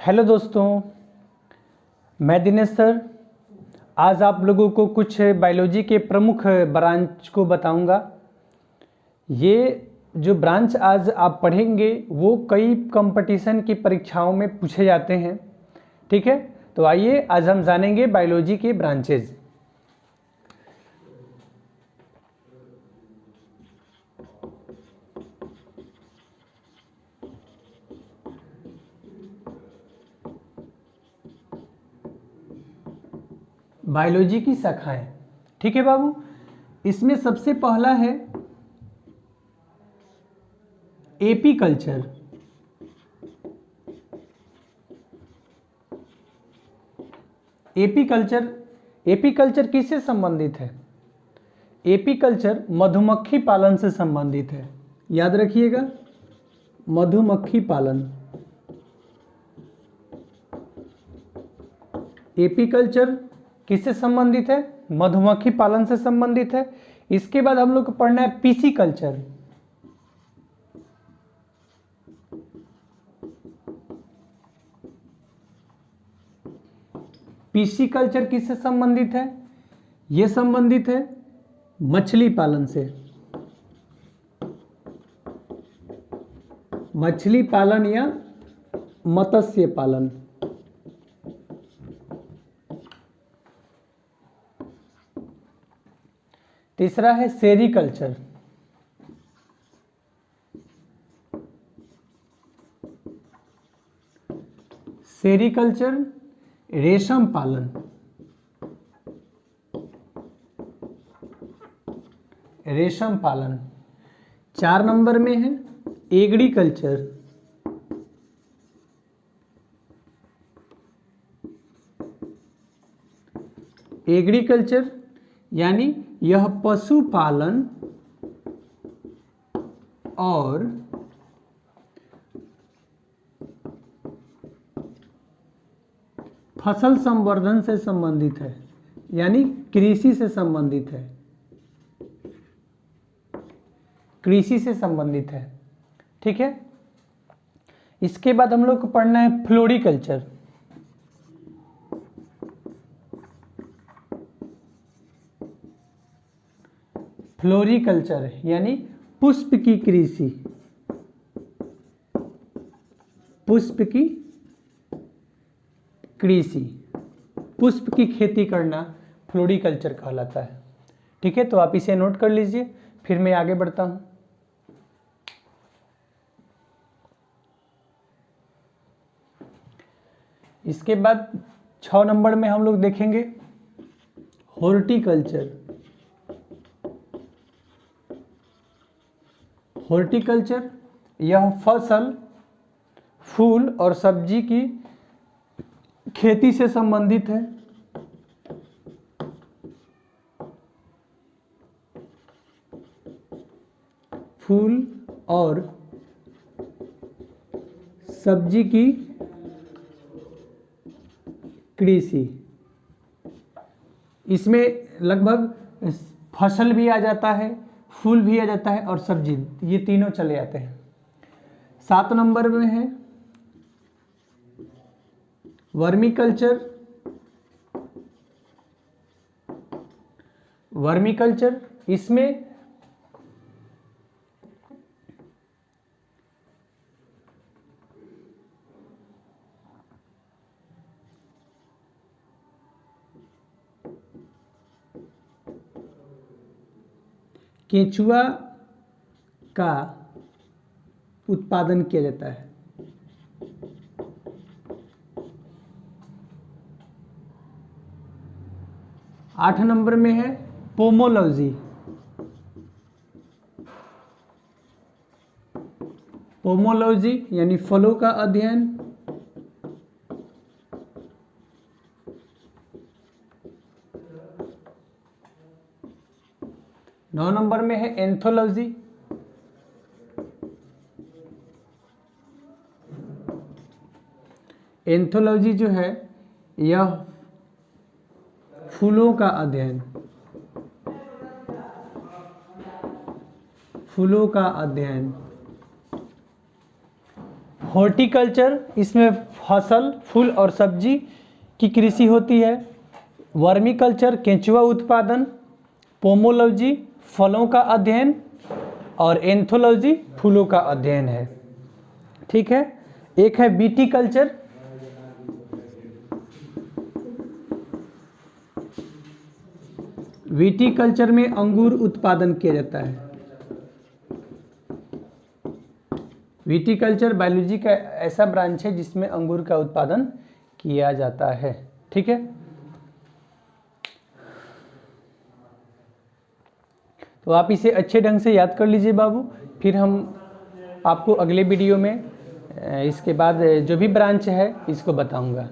Hello दोस्तों, मैं Dinesh sir आज आप लोगों को कुछ बायोलॉजी के प्रमुख ब्रांच को बताऊंगा। ये जो ब्रांच आज आप पढ़ेंगे वो कई कंपटीशन की परीक्षाओं में पूछे जाते हैं। ठीक है, तो आइए आज हम जानेंगे बायोलॉजी के ब्रांचेज। बायोलॉजी की शाखाएं, ठीक है बाबू। इसमें सबसे पहला है एपीकल्चर। एपीकल्चर किससे संबंधित है? एपीकल्चर मधुमक्खी पालन से संबंधित है। याद रखिएगा, मधुमक्खी पालन। एपीकल्चर किससे संबंधित है? मधुमक्खी पालन से संबंधित है। इसके बाद हम लोग को पढ़ना है पीसीकल्चर। पीसीकल्चर किससे संबंधित है? यह संबंधित है मछली पालन से। मछली पालन या मत्स्य पालन। तीसरा है सेरीकल्चर। सेरीकल्चर रेशम पालन। रेशम पालन। 4 नंबर में है एग्रीकल्चर। एग्रीकल्चर यानी यह पशुपालन और फसल संवर्धन से संबंधित है, यानी कृषि से संबंधित है। कृषि से संबंधित है, ठीक है। इसके बाद हम लोग को पढ़ना है फ्लोरिकल्चर। फ्लोरिकल्चर यानी पुष्प की कृषि। पुष्प की कृषि, पुष्प की खेती करना फ्लोरिकल्चर कहलाता है। ठीक है, तो आप इसे नोट कर लीजिए, फिर मैं आगे बढ़ता हूं। इसके बाद 6 नंबर में हम लोग देखेंगे हॉर्टिकल्चर। हॉर्टिकल्चर यह फसल, फूल और सब्जी की खेती से संबंधित है। फूल और सब्जी की कृषि। इसमें लगभग फसल भी आ जाता है, फूल भी आ जाता है और सब्जी, ये तीनों चले जाते हैं। 7 नंबर में है वर्मीकल्चर। वर्मीकल्चर इसमें केंचुआ का उत्पादन किया जाता है। आठ नंबर में है पोमोलॉजी। पोमोलॉजी यानी फलों का अध्ययन। नौ नंबर में है एंथोलॉजी। एंथोलॉजी जो है यह फूलों का अध्ययन। फूलों का अध्ययन। हॉर्टिकल्चर, इसमें फसल, फूल और सब्जी की कृषि होती है। वर्मीकल्चर, केंचुआ उत्पादन। पोमोलॉजी, फलों का अध्ययन। और एंथोलॉजी, फूलों का अध्ययन है। ठीक है। एक है विटीकल्चर। विटीकल्चर में अंगूर उत्पादन किया जाता है। विटीकल्चर बायोलॉजी का ऐसा ब्रांच है जिसमें अंगूर का उत्पादन किया जाता है। ठीक है। तो आप इसे अच्छे ढंग से याद कर लीजिए बाबू, फिर हम आपको अगले वीडियो में इसके बाद जो भी ब्रांच है इसको बताऊंगा।